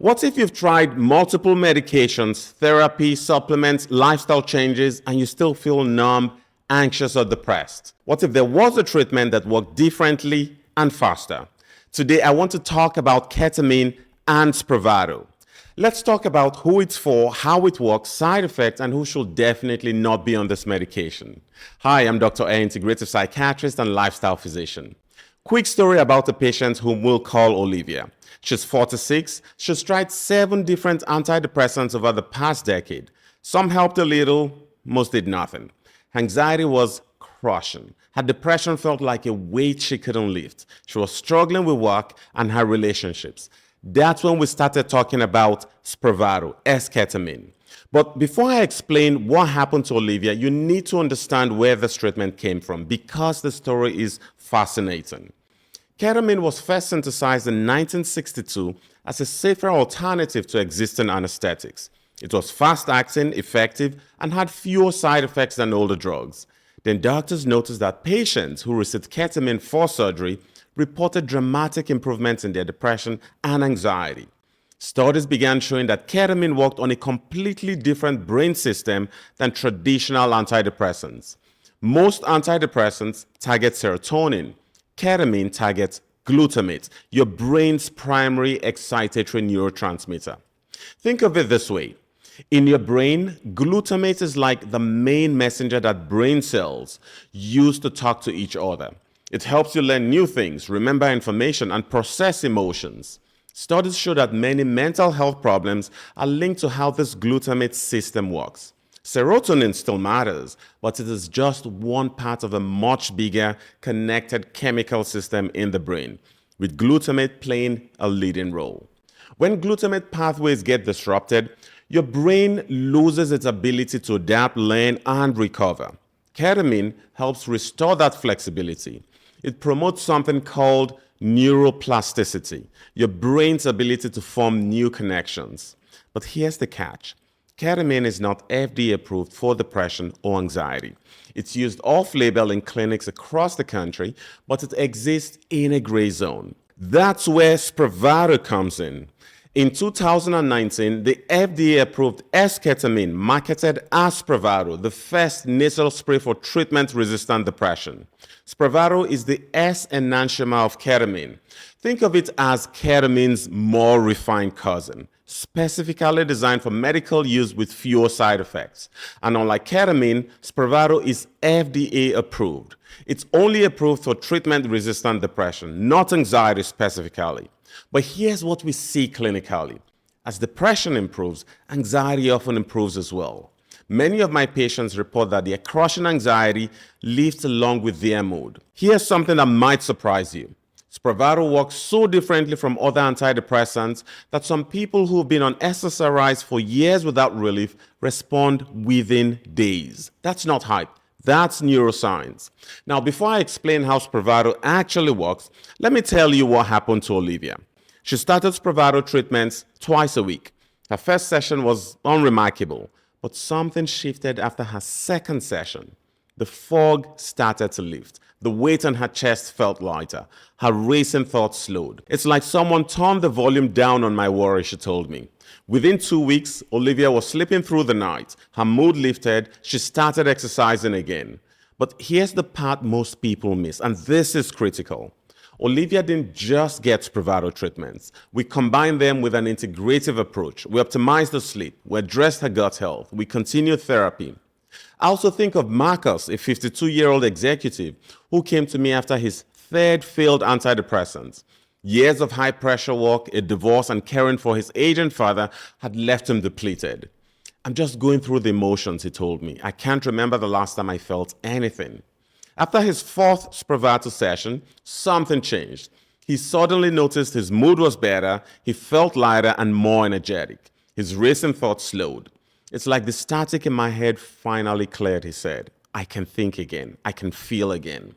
What if you've tried multiple medications, therapy, supplements, lifestyle changes, and you still feel numb, anxious, or depressed? What if there was a treatment that worked differently and faster? Today, I want to talk about ketamine and Spravato. Let's talk about who it's for, how it works, side effects, and who should definitely not be on this medication. Hi, I'm Dr. A, integrative psychiatrist and lifestyle physician. Quick story about a patient whom we'll call Olivia. She's 46. She's tried 7 different antidepressants over the past decade. Some helped a little, most did nothing. Anxiety was crushing. Her depression felt like a weight she couldn't lift. She was struggling with work and her relationships. That's when we started talking about Spravato, Esketamine. But before I explain what happened to Olivia, you need to understand where this treatment came from because the story is fascinating. Ketamine was first synthesized in 1962 as a safer alternative to existing anesthetics. It was fast-acting, effective, and had fewer side effects than older drugs. Then doctors noticed that patients who received ketamine for surgery reported dramatic improvements in their depression and anxiety. Studies began showing that ketamine worked on a completely different brain system than traditional antidepressants. Most antidepressants target serotonin. Ketamine targets glutamate, your brain's primary excitatory neurotransmitter. Think of it this way. In your brain, glutamate is like the main messenger that brain cells use to talk to each other. It helps you learn new things, remember information, and process emotions. Studies show that many mental health problems are linked to how this glutamate system works. Serotonin still matters, but it is just one part of a much bigger connected chemical system in the brain, with glutamate playing a leading role. When glutamate pathways get disrupted, your brain loses its ability to adapt, learn, and recover. Ketamine helps restore that flexibility. It promotes something called neuroplasticity, your brain's ability to form new connections. But here's the catch. Ketamine is not FDA approved for depression or anxiety. It's used off-label in clinics across the country, but it exists in a gray zone. That's where Spravato comes in. In 2019, the FDA approved Esketamine, marketed as Spravato, the first nasal spray for treatment-resistant depression. Spravato is the S-enantiomer of ketamine. Think of it as ketamine's more refined cousin, specifically designed for medical use with fewer side effects. And unlike ketamine, Spravato is FDA approved. It's only approved for treatment-resistant depression, not anxiety specifically. But here's what we see clinically. As depression improves, anxiety often improves as well. Many of my patients report that their crushing anxiety lifts along with their mood. Here's something that might surprise you. Spravato works so differently from other antidepressants that some people who've been on SSRIs for years without relief respond within days. That's not hype. That's neuroscience. Now, before I explain how Spravato actually works, let me tell you what happened to Olivia. She started Spravato treatments twice a week. Her first session was unremarkable, but something shifted after her second session. The fog started to lift. The weight on her chest felt lighter. Her racing thoughts slowed. It's like someone turned the volume down on my worry, she told me. Within 2 weeks, Olivia was sleeping through the night. Her mood lifted. She started exercising again. But here's the part most people miss, and this is critical. Olivia didn't just get Spravato treatments. We combined them with an integrative approach. We optimized the sleep. We addressed her gut health. We continued therapy. I also think of Marcus, a 52-year-old executive who came to me after his 3rd failed antidepressant. Years of high-pressure work, a divorce, and caring for his aging father had left him depleted. I'm just going through the emotions, he told me. I can't remember the last time I felt anything. After his 4th Spravato session, something changed. He suddenly noticed his mood was better, he felt lighter and more energetic. His racing thoughts slowed. It's like the static in my head finally cleared, he said. I can think again. I can feel again.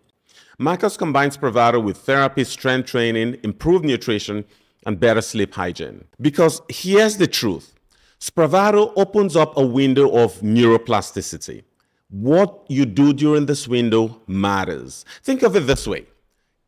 Marcus combines Spravato with therapy, strength training, improved nutrition, and better sleep hygiene. Because here's the truth. Spravato opens up a window of neuroplasticity. What you do during this window matters. Think of it this way.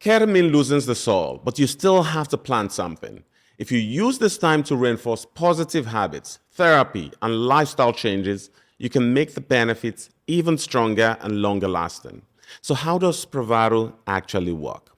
Ketamine loosens the soil, but you still have to plant something. If you use this time to reinforce positive habits, therapy, and lifestyle changes, you can make the benefits even stronger and longer lasting. So how does Spravato actually work?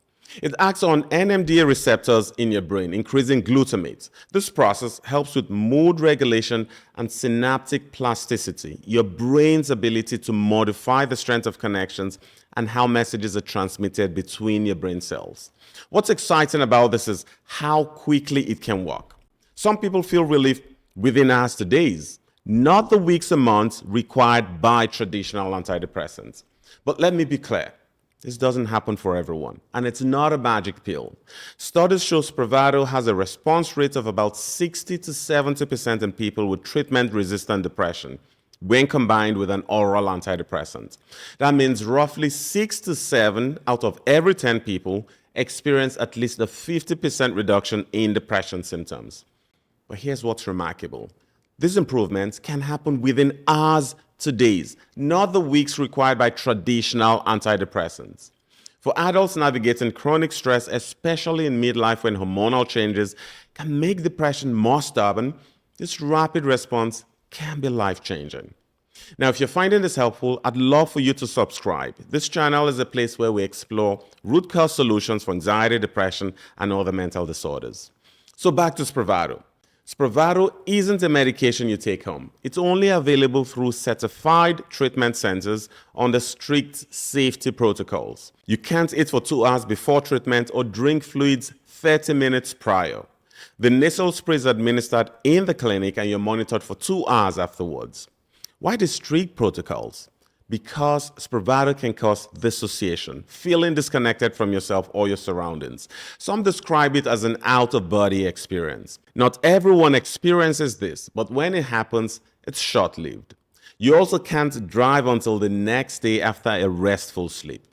It acts on NMDA receptors in your brain, increasing glutamate. This process helps with mood regulation and synaptic plasticity, your brain's ability to modify the strength of connections and how messages are transmitted between your brain cells. What's exciting about this is how quickly it can work. Some people feel relief within hours to days, not the weeks or months required by traditional antidepressants. But let me be clear. This doesn't happen for everyone, and it's not a magic pill. Studies show Spravato has a response rate of about 60 to 70% in people with treatment-resistant depression when combined with an oral antidepressant. That means roughly 6 to 7 out of every 10 people experience at least a 50% reduction in depression symptoms. But here's what's remarkable. These improvements can happen within hours to days, not the weeks required by traditional antidepressants. For adults navigating chronic stress, especially in midlife when hormonal changes can make depression more stubborn, this rapid response can be life-changing. Now, if you're finding this helpful, I'd love for you to subscribe. This channel is a place where we explore root cause solutions for anxiety, depression, and other mental disorders. So back to Spravato. Spravato isn't a medication you take home. It's only available through certified treatment centers under strict safety protocols. You can't eat for 2 hours before treatment or drink fluids 30 minutes prior. The nasal spray is administered in the clinic and you're monitored for 2 hours afterwards. Why the strict protocols? Because Spravato can cause dissociation, feeling disconnected from yourself or your surroundings. Some describe it as an out-of-body experience. Not everyone experiences this, but when it happens, it's short-lived. You also can't drive until the next day after a restful sleep.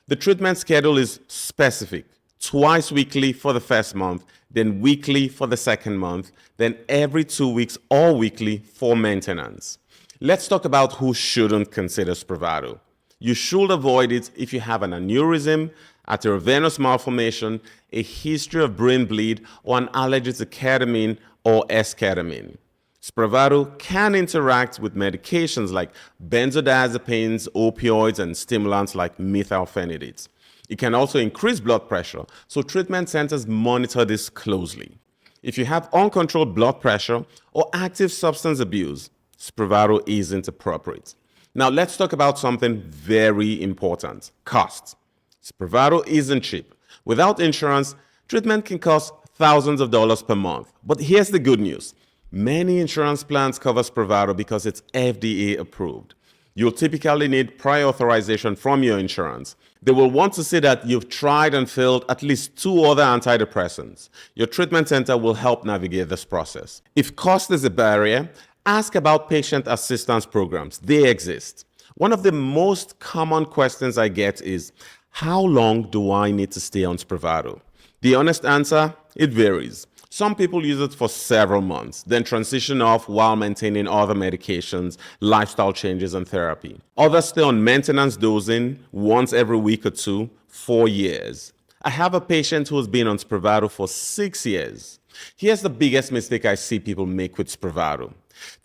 The treatment schedule is specific. Twice weekly for the first month, then weekly for the second month, then every 2 weeks or weekly for maintenance. Let's talk about who shouldn't consider Spravato. You should avoid it if you have an aneurysm, arteriovenous malformation, a history of brain bleed, or an allergy to ketamine or esketamine. Spravato can interact with medications like benzodiazepines, opioids, and stimulants like methylphenidates. It can also increase blood pressure, so treatment centers monitor this closely. If you have uncontrolled blood pressure or active substance abuse, Spravato isn't appropriate. Now let's talk about something very important: cost. Spravato isn't cheap. Without insurance, treatment can cost thousands of dollars per month. But here's the good news. Many insurance plans cover Spravato because it's FDA approved. You'll typically need prior authorization from your insurance. They will want to see that you've tried and failed at least 2 other antidepressants. Your treatment center will help navigate this process. If cost is a barrier, ask about patient assistance programs. They exist. One of the most common questions I get is, how long do I need to stay on Spravato? The honest answer, it varies. Some people use it for several months, then transition off while maintaining other medications, lifestyle changes, and therapy. Others stay on maintenance dosing once every week or 2 for years. I have a patient who has been on Spravato for 6 years. Here's the biggest mistake I see people make with Spravato: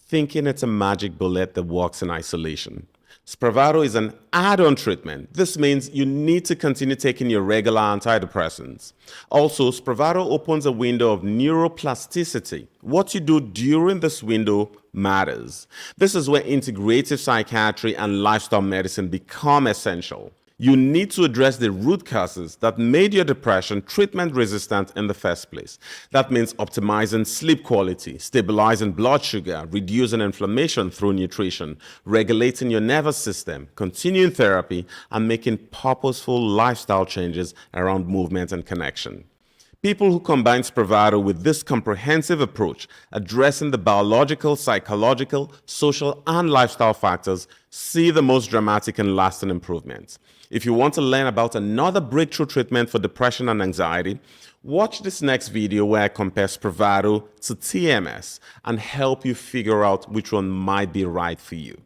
thinking it's a magic bullet that works in isolation. Spravato is an add-on treatment. This means you need to continue taking your regular antidepressants. Also, Spravato opens a window of neuroplasticity. What you do during this window matters. This is where integrative psychiatry and lifestyle medicine become essential. You need to address the root causes that made your depression treatment resistant in the first place. That means optimizing sleep quality, stabilizing blood sugar, reducing inflammation through nutrition, regulating your nervous system, continuing therapy, and making purposeful lifestyle changes around movement and connection. People who combine Spravato with this comprehensive approach, addressing the biological, psychological, social, and lifestyle factors, see the most dramatic and lasting improvements. If you want to learn about another breakthrough treatment for depression and anxiety, watch this next video where I compare Spravato to TMS and help you figure out which one might be right for you.